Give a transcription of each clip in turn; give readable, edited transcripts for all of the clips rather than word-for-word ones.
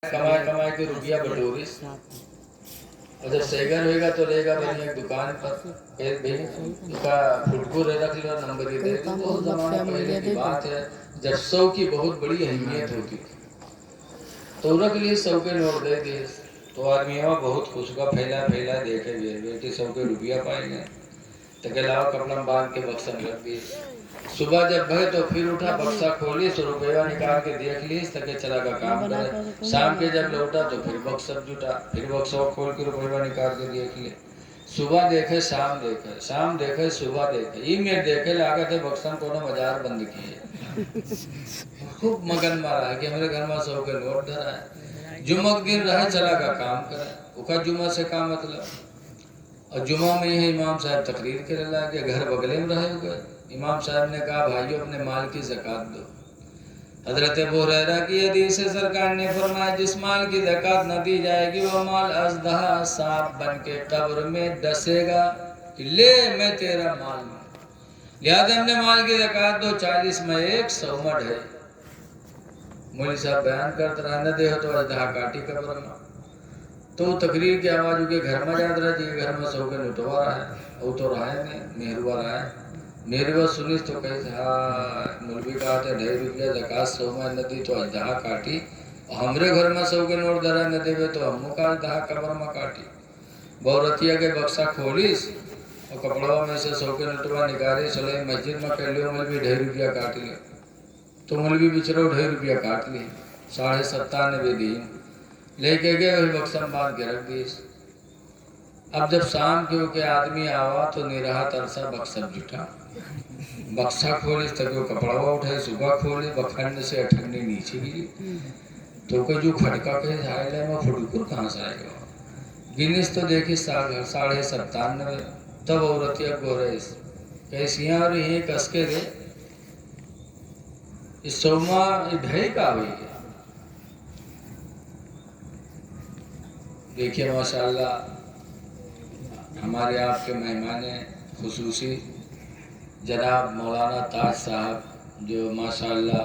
कमाए कमाए के रुपया बटोरिस और जब सैगर होएगा तो लेगा बनी एक दुकान पर फिर भाई उसका फुटको रख लो नंबर दे दे। तो बहुत जमाना पहले की बात है जब 100 की बहुत बड़ी अहमियत होती थी तो रख लिए 100 के नोट दे दिए। तो आदमी बहुत खुश का फैला फैला देखे बेटी 100 के रुपया पाएंगे तो के लाओ कपड़ा बांध के बक्सा में रख दिए। सुबह जब गए तो फिर उठा बक्सा खोली 100 रुपया निकाल के देख ली तके चला का काम करे। शाम के जब लौटा तो फिर बक्सा जुटा फिर बक्सा खोल के रुपया निकाल के देख लिए। सुबह देखे शाम देखे सुबह देखे ई में देखे लागे थे बक्सा को बाजार बंद किए। खूब मगन मारा है कि हमारे घर में 100 के नोट धरा है। जुम्मक दिन रहे चला का काम करे उका जुम्मा से का मतलब। और जुम्मा में ही इमाम साहब तकरीर करे लगे घर बगले में रहे हुए। इमाम साहब ने कहा भाइयों अपने माल की ज़कात दो। हजरत अबू हुरैरा की हदीस से सरकार ने फरमाया जिस माल की ज़कात न दी जाएगी वो माल अज़दहा सांप बन के कब्र में डसेगा कि ले मैं तेरा माल में। लिहाजा हमने माल की ज़कात दो 40 में 1 100 में 2.5। मौलवी साहब बयान करते रहे न दे तो अज़दहा काटी कब्र में। तो तकरीर की आवाज़ के घर में याद रह जी घर में 100 के नोटवा रहा है वो तो रहा है नहीं मेहरुआ रहा है। मेहरुआ सुनी तो कही हाँ मौलवी कहा था 2.5 रुपया ज़कात 100 में न दी तो अज़दहा काटी हमरे घर में 100 के नोट धरा न देवे तो हमू का अज़दहा कब्र में काटी। बहुरतिया के बक्सा खोलिस और कपड़वा में से 100 के नोटवा निकाली चले मस्जिद में कह लियो मौलवी 2.5 रुपया काट लियो। तो मौलवी बिचरो 2.5 रुपया काट ली 97.5 दिन लेके गए वही बक्सा में बांध के रख दी। अब जब शाम के आदमी आवा तो निराहा तरसा बक्सा जुटा बक्सा खोले तक वो कपड़ा उठाए सुबह खोले बखंड से अठन्नी नीचे गिरी। तो कोई जो खटका के झाड़े में फुटकुर कहाँ से आएगा गिनीस तो देखी 97.5। तब औरतिया गोरेस कैसियाँ और ये कसके रे इस सोमा ढई का हुई है। देखिए माशाल्लाह हमारे आपके मेहमान खुसूसी जनाब मौलाना ताज साहब जो माशाल्लाह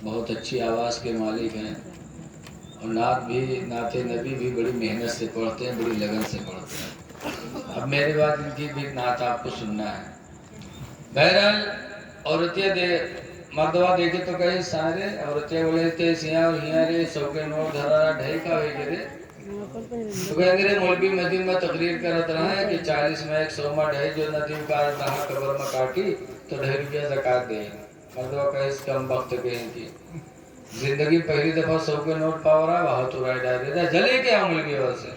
बहुत अच्छी आवाज़ के मालिक हैं और नाते नबी भी बड़ी मेहनत से पढ़ते हैं बड़ी लगन से पढ़ते हैं। अब मेरे बाद इनकी भी नात आपको सुनना है। बहरहाल औरतिया दे मर्दवा देखे तो कहे सारे औरतिया बोले थे सिया और हिया रे 100 के नोट धरा 2.5 का हुई रे। तो कहेंगे मौलवी मस्जिद में तकरीर करत रहा है कि 40 में 1 100 में 2.5 जो नदी का कहा कब्र में काटी तो 2.5 रुपया ज़कात दे। मर्दवा कहे इस कम वक्त के इनकी जिंदगी पहली दफा 100 के नोट पाव रहा वहाँ तो राय डाल देता जले के मौलवी से।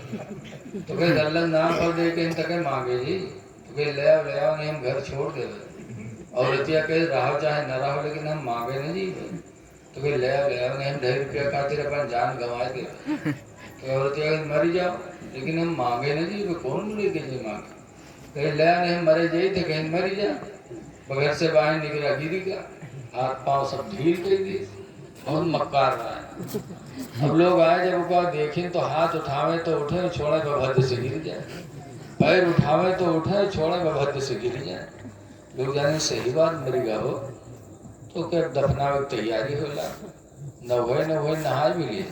तो कहे दल्लन नाम पर दे के इन तक मांगे जी तो कहे ले आओ नहीं हम घर छोड़ दे। औरतिया कहे रहो चाहे न रहो लेकिन हम मांगे नहीं जी। तो कहे ले आओ नहीं हम 2.5 रुपया खातिर अपन जान गंवा दे। तो औरतिया मरी जाओ लेकिन हम मांगे ना जी कौन लेके जी मांगे। कहीं ले नहीं हम मरे जाइए थे कहीं मरी जा बगैर से बाहर निकला गिरी का हाथ पाँव सब ढील कर दिए बहुत मक्कार रहा है। अब लोग आए जब उसका देखें तो हाथ उठावे तो उठे छोड़े भद्र से गिर जाए पैर उठावे तो उठे छोड़े भद्र से गिर जाए। लोग जाने सही बात मरी गा हो तो क्या दफनावे की तैयारी होला न हुए नहा भी लिए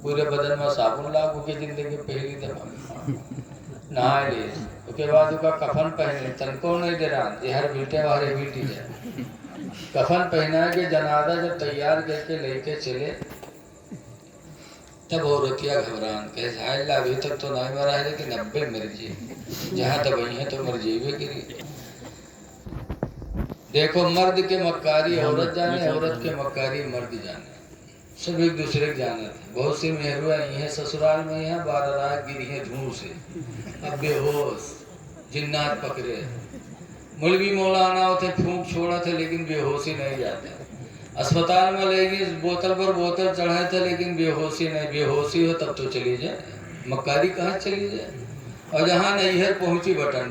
पूरे बदन में साबुन लागू की जिंदगी पहली दफा नहा लिए उसके बाद उसका कफन पहने तनको नहीं दे रहा हर बीटे वाले बीटी जाए कफन पहना के जनाजा जब तैयार करके लेके चले तब औरतिया घबरान कहे अभी तक तो नहीं मरा है लेकिन 90 मर जाए जहाँ तक वही है तो मर जाइए गिरी। देखो मर्द के मक्कारी औरत जाने औरत के मक्कारी मर्द जाने सब एक दूसरे के जाने थे। बहुत सी मेहरुआ हैं ससुराल में यहाँ 12 रात गिरी है धूम से अब बेहोश जिन्नात पकड़े मौलवी मौलाना होते फूंक छोड़ा थे लेकिन बेहोशी नहीं जाते। अस्पताल में ले गए बोतल पर बोतल चढ़ाए थे लेकिन बेहोशी नहीं बेहोशी हो तब तो चली जाए मक्कारी कहाँ चली जाए। और जहाँ नैहर पहुँची बटन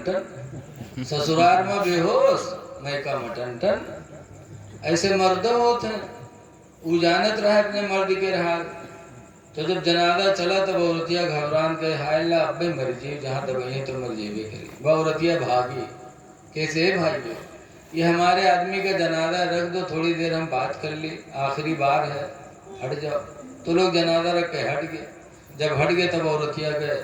ससुराल में बेहोश मैं का मटन टन ऐसे मर्दों होते वो जानत रहे अपने मर्द के हाल। तो जब जनाजा चला तब औरतिया घबरान के हाय ला अब्बे मर जी जहाँ तक वहीं तो मर जेबे करी। वह औरतिया भागी कैसे भाई ये हमारे आदमी का जनाजा रख दो थोड़ी देर हम बात कर ली आखिरी बार है हट जाओ। तो लोग जनाजा रख के हट गए। जब हट गए तब औरतिया गए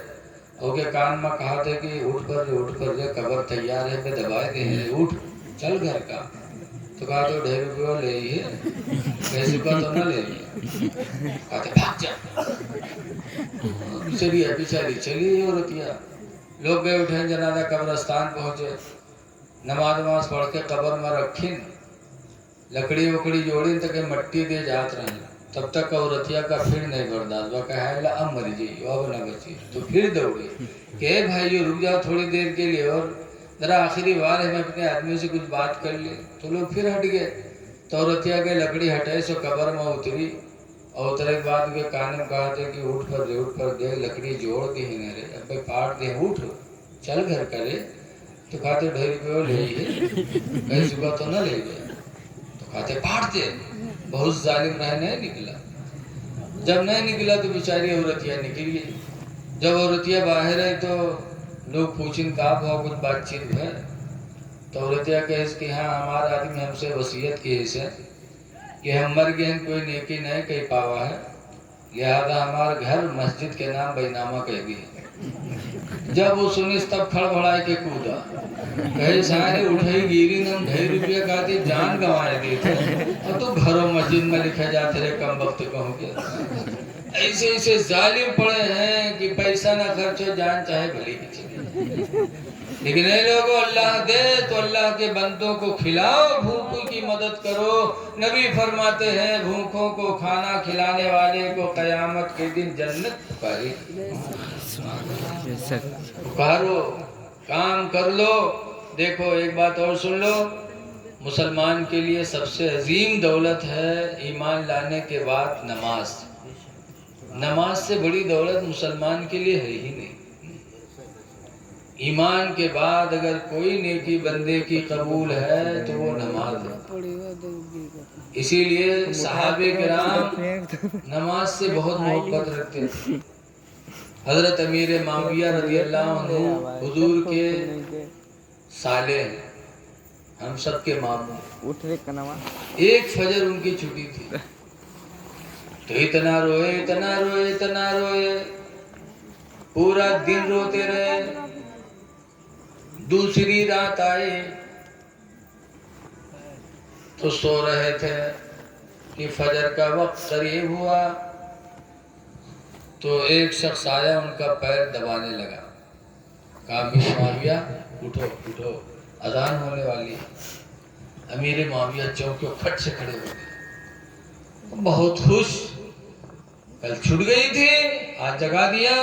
ओके कान में कहा थे कि उठ पर जे कब्र तैयार है पे दबाए दे उठ चल घर का। तो कहा तो 1.5 रुपये ले ही है, पैसे का तो ना ले लिया। कहते भाग जा। बेचारी चली औरतिया। लोग गए उठे जनाजा कब्रस्तान पहुंचे, नमाज वमाज पढ़ के कब्र में रखी, लकड़ी वकड़ी जोड़ी तक मट्टी दे जात रहे। तब तक औरतिया का फिर नहीं बर्दाश्त हुआ, कहा अब मर जाइए अब न बची। तो फिर दौड़े के भाई रुक जाओ थोड़ी देर के लिए और जरा आखिरी बार है मैं अपने आदमी से कुछ बात कर ले। तो लोग फिर हट गए। तो औरतिया के लकड़ी हटाई सो कब्र में उतरी और उतरे के बाद के कान में कहा था कि उठ पर दे लकड़ी जोड़ दी है मेरे अब पाट दे उठ चल घर करे। तो कहते 1.5 रुपये ले ही कहीं सुबह तो न ले गए। तो कहते पाट दे। बहुत जालिम रह नहीं निकला। जब नहीं निकला तो बेचारी औरतिया निकल गई। जब औरतिया बाहर आई तो लोग पूछें का भाव कुछ बातचीत है। तो औरतिया कहे कि हाँ हमारा आदमी हमसे वसीयत की है कि हम मर गए कोई नेकी नहीं कह पावा है, लिहाजा हमारे घर मस्जिद के नाम बैनामा कह दिए। जब वो सुनी तब खड़बड़ाए के कूदा, कहे सारे उठाई गिरी न 2.5 रुपया खाते जान गंवाए देते और तो घरों मस्जिद में लिखे जाते रहे कम वक्त कहोगे। ऐसे ऐसे जालिम पड़े हैं कि पैसा ना खर्च हो जान चाहे भली की चले। लेकिन ये लोगों अल्लाह दे तो अल्लाह के बंदों को खिलाओ, भूखों की मदद करो। नबी फरमाते हैं भूखों को खाना खिलाने वाले को कयामत के दिन जन्नत पुकारो, काम कर लो। देखो एक बात और सुन लो, मुसलमान के लिए सबसे अजीम दौलत है ईमान लाने के बाद नमाज। नमाज से बड़ी दौलत मुसलमान के लिए है ही नहीं। ईमान के बाद अगर कोई नेकी बंदे की कबूल है तो वो नमाज है। इसीलिए सहाबे किराम नमाज से बहुत मोहब्बत रखते थे। हजरत अमीर माविया रज़ी अल्लाह अन्हु हुजूर के साले हम सब के मामू। एक फजर उनकी छुट्टी थी तो इतना रोए पूरा दिन रोते रहे। दूसरी रात आए तो सो रहे थे कि फजर का वक्त करीब हुआ तो एक शख्स आया उनका पैर दबाने लगा। कहा माविया उठो अजान होने वाली है। अमीर माविया चौंके फट से खड़े हो गए, बहुत खुश। कल छूट गई थी आज जगा दिया।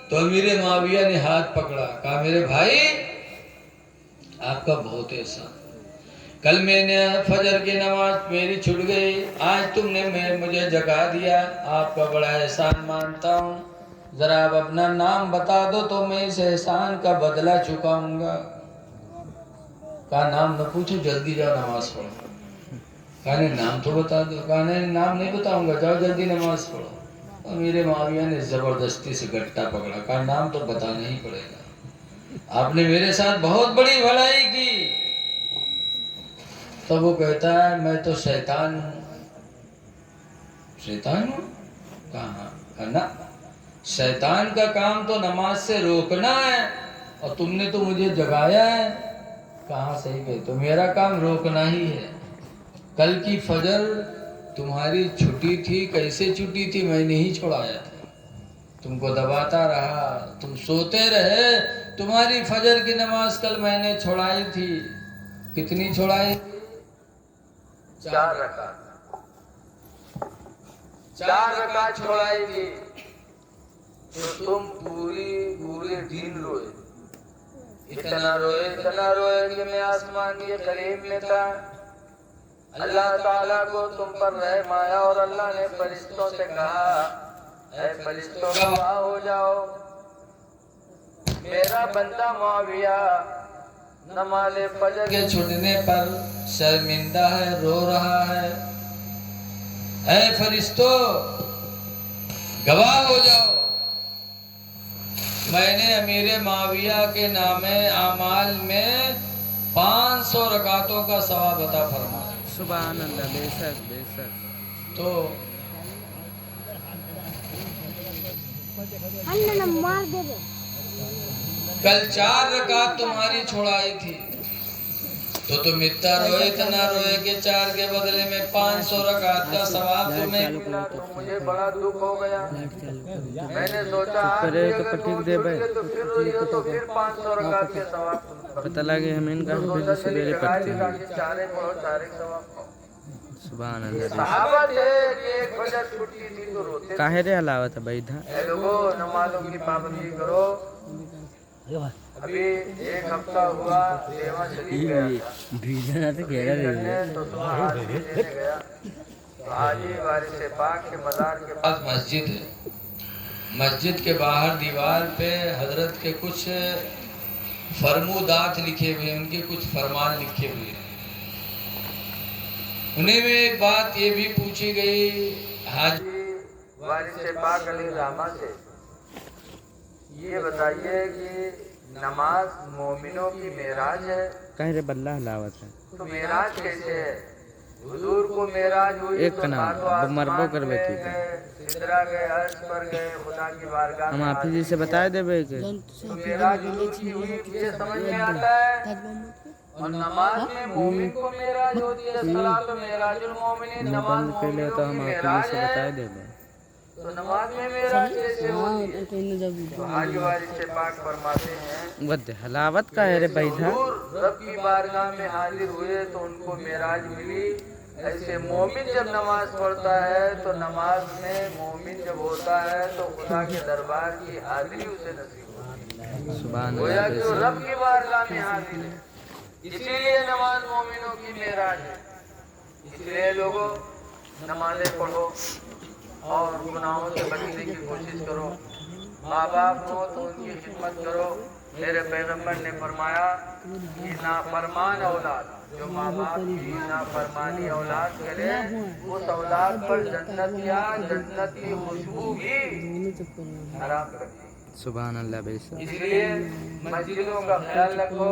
तो अमीर माविया ने हाथ पकड़ा, कहा मेरे भाई आपका बहुत एहसान। कल मैंने फजर की नमाज मेरी छूट गई, आज तुमने मुझे जगा दिया, आपका बड़ा एहसान मानता हूँ। जरा आप अपना नाम बता दो तो मैं इस एहसान का बदला चुकाऊंगा। कहा नाम न पूछो जल्दी जाओ नमाज पढ़ो। कहा नहीं नाम तो बता दो। कहा नहीं नाम नहीं बताऊंगा जाओ जल्दी नमाज पढ़ो। और मेरे माविया ने जबरदस्ती से गट्टा पकड़ा, कहा नाम तो बताना ही पड़ेगा, आपने मेरे साथ बहुत बड़ी भलाई की। तो वो कहता है मैं तो शैतान हूँ। शैतान हूँ? कहा ना, शैतान का काम तो नमाज से रोकना है और तुमने तो मुझे जगाया है। कहाँ सही गए, तो मेरा काम रोकना ही है। कल की फजर तुम्हारी छुट्टी थी, कैसे छुट्टी थी मैंने ही छुड़ाया था, तुमको दबाता रहा, तुम सोते रहे। तुम्हारी फजर की नमाज कल मैंने छुड़ाई थी। कितनी छुड़ाई? 4 रकात छुड़ाई थी। तो तुम पूरे दिन रोए, इतना रोए कि मैं आसमान के करीब में था। अल्लाह ताला को तुम पर रहम आया और अल्लाह ने फरिश्तों से कहा ऐ फरिश्तों गवाह हो जाओ, मेरा बंदा मुआविया नमाज़ फजर के छूटने पर शर्मिंदा है, रो रहा है। ऐ फरिश्तों गवाह हो जाओ, मैंने अमीर माविया के नामे आमाल में 500 रकातों का सवाब अता फरमाया। सुभान अल्लाह। बेशक बेशक। तो मार दे दे। कल 4 रकात तुम्हारी छोड़ाई थी तो तुम इतना रोए तना रोए कि 4 के बदले में 500 रकात का सवाब तुम्हें मिला। तो मुझे बड़ा दुख हो गया। मैंने सोचा करे तो पटीक दे भाई तो फिर रोइए तो फिर 500 रकात के सवाब पता लगे हम इनका फिर सवेरे पढ़ते हैं। चारे पढ़ो चारे सवाब सुभान अल्लाह। सहाबत है कि एक वजह छुट्टी थी तो रोते काहे रे हलावत है भाई था। ए लोगों नमाजों की पाबंदी करो। अभी 1 हफ्ता हुआ देवा शरीफ गया भीजना तो कह रहा तो आज भी देने गया। तो आज ही वारिस पाक के मज़ार के पास मस्जिद है। मस्जिद के बाहर दीवार पे हजरत के कुछ फरमूदात लिखे हुए हैं, उनके कुछ फरमान लिखे हुए हैं। उन्हें में एक बात ये भी पूछी गई हाजी वारिस पाक अली रामा से, ये बताइए कि नमाज मोमिनों की मेराज है। कह रहे बल्ला हलावत है तो मेराज कैसे है? हुजूर को मेराज हुई एक का नाम अब मरबो कर बैठी थी। सिदरा गए, अर्श पर गए, खुदा की बारगाह हम में आप जी से बता देवे कि तो मेराज हुजूर की हुई ये समझ में आता है। और नमाज में मोमिन को मेराज होती है। सलात मेराजुल मोमिनीन, नमाज बंद कर ले मोमिनों तो की हम आप जी मेराज से है। बता देवे। तो नमाज में मेराज कैसे होती है? तो हाजी वारिस पाक फरमाते हैं वद हलावत का है रे भाई था। हुजूर रब की बारगाह में हाजिर हुए तो उनको मेराज मिली। ऐसे मोमिन जब नमाज पढ़ता है तो नमाज में मोमिन जब होता है तो खुदा के दरबार की हाजिरी उसे नसीब होती है। सुभान गोया कि वो अल्लाह। रब की बारगाह में हाजिर है। इसीलिए नमाज मोमिनों की मेराज है। इसलिए लोगों नमाजें पढ़ो और गुनाहों से बचने की कोशिश करो। माँ बाप हो तो उनकी खिदमत करो। मेरे पैगंबर ने फरमाया कि नाफरमान औलाद, जो माँ बाप की नाफरमानी औलाद करे उस औलाद पर जन्नत या जन्नत की खुशबू भी हराम कर दी। सुभान अल्लाह भाई। इसलिए मस्जिदों का ख्याल रखो,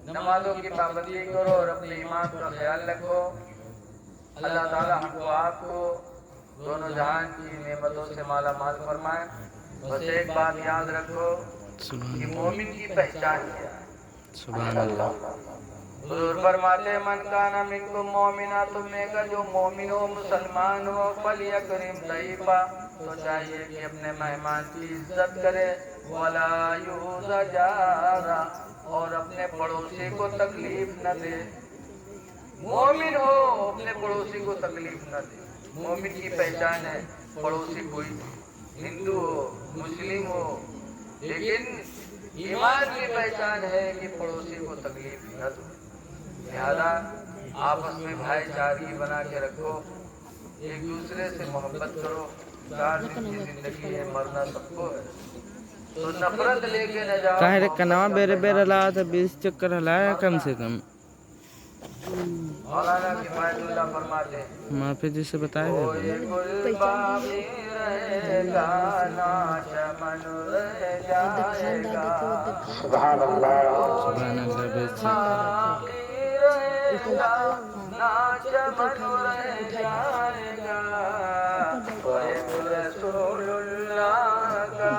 नमाजों की पाबंदी करो और अपने ईमान का ख्याल रखो। अल्लाह ताला हमको आपको दोनों जहान की नेमतों से माला माल फरमाए। बस एक बात याद रखो कि मोमिन की पहचान क्या है। सुभान अल्लाह। हुजूर फरमाते मन काना मिनकुम मोमिना, तुम में का जो मोमिन हो मुसलमान हो फलियकरिम तईफा, तो चाहिए कि अपने मेहमान की इज्जत करे। वला यूज़ा जारा, और अपने पड़ोसी को तकलीफ न दे। मोमिन हो अपने पड़ोसी को तकलीफ न दे। मोमिन की पहचान है पड़ोसी कोई हिंदू हो मुस्लिम हो, लेकिन ईमान की पहचान है कि पड़ोसी को तकलीफ न दो। लिहाजा आपस में भाईचारगी बना के रखो, एक दूसरे से मोहब्बत करो। 4 दिन की जिंदगी है, मरना सबको है, तो नफरत लेके न जाओ। काहे रे कनवा बेरे बेरे हलाया था 20 चक्कर हलाया कम से कम। मौलाना किफायतुल्लाह फरमाते हैं माफी जी से बताए कोई गुलबागी रहेगा ना चमन रह जाएगा। सुभान अल्लाह। सुभान अल्लाह बेच रहेगा ना चमन रह जाएगा। कोई रसूलुल्लाह का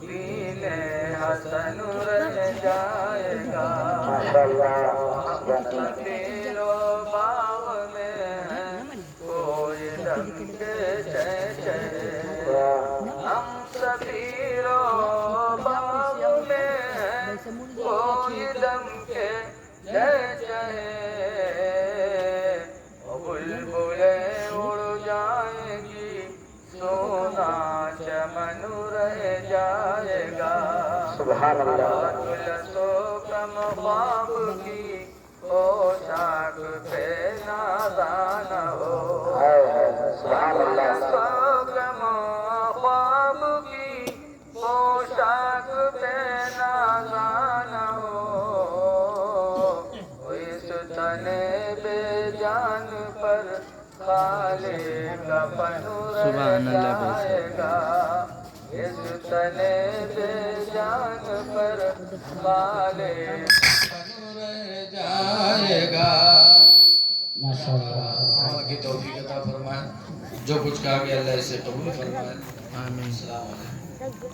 दीन हसन रह जाएगा। सफीरो बाग में कोई रंग के हम सफीरो बाग में कोई दम के बुलबुले उड़ जाएगी, सोना चमन रह जाएगा। सुभान अल्लाह। कम ख्वाब की पोशाक पे नादान हो। सुभान अल्लाह। कम ख्वाब की पोशाक पे नादान हो। इस तने बेजान पर खाले कफन रह जाएगा। इस तने बेजान पर खाले कफन रह जाएगा। अमल की तौफीक अता फरमाए। जो कुछ कहा गया अल्लाह इसे कबूल फरमाए। आमीन। अस्सलाम वालेकुम।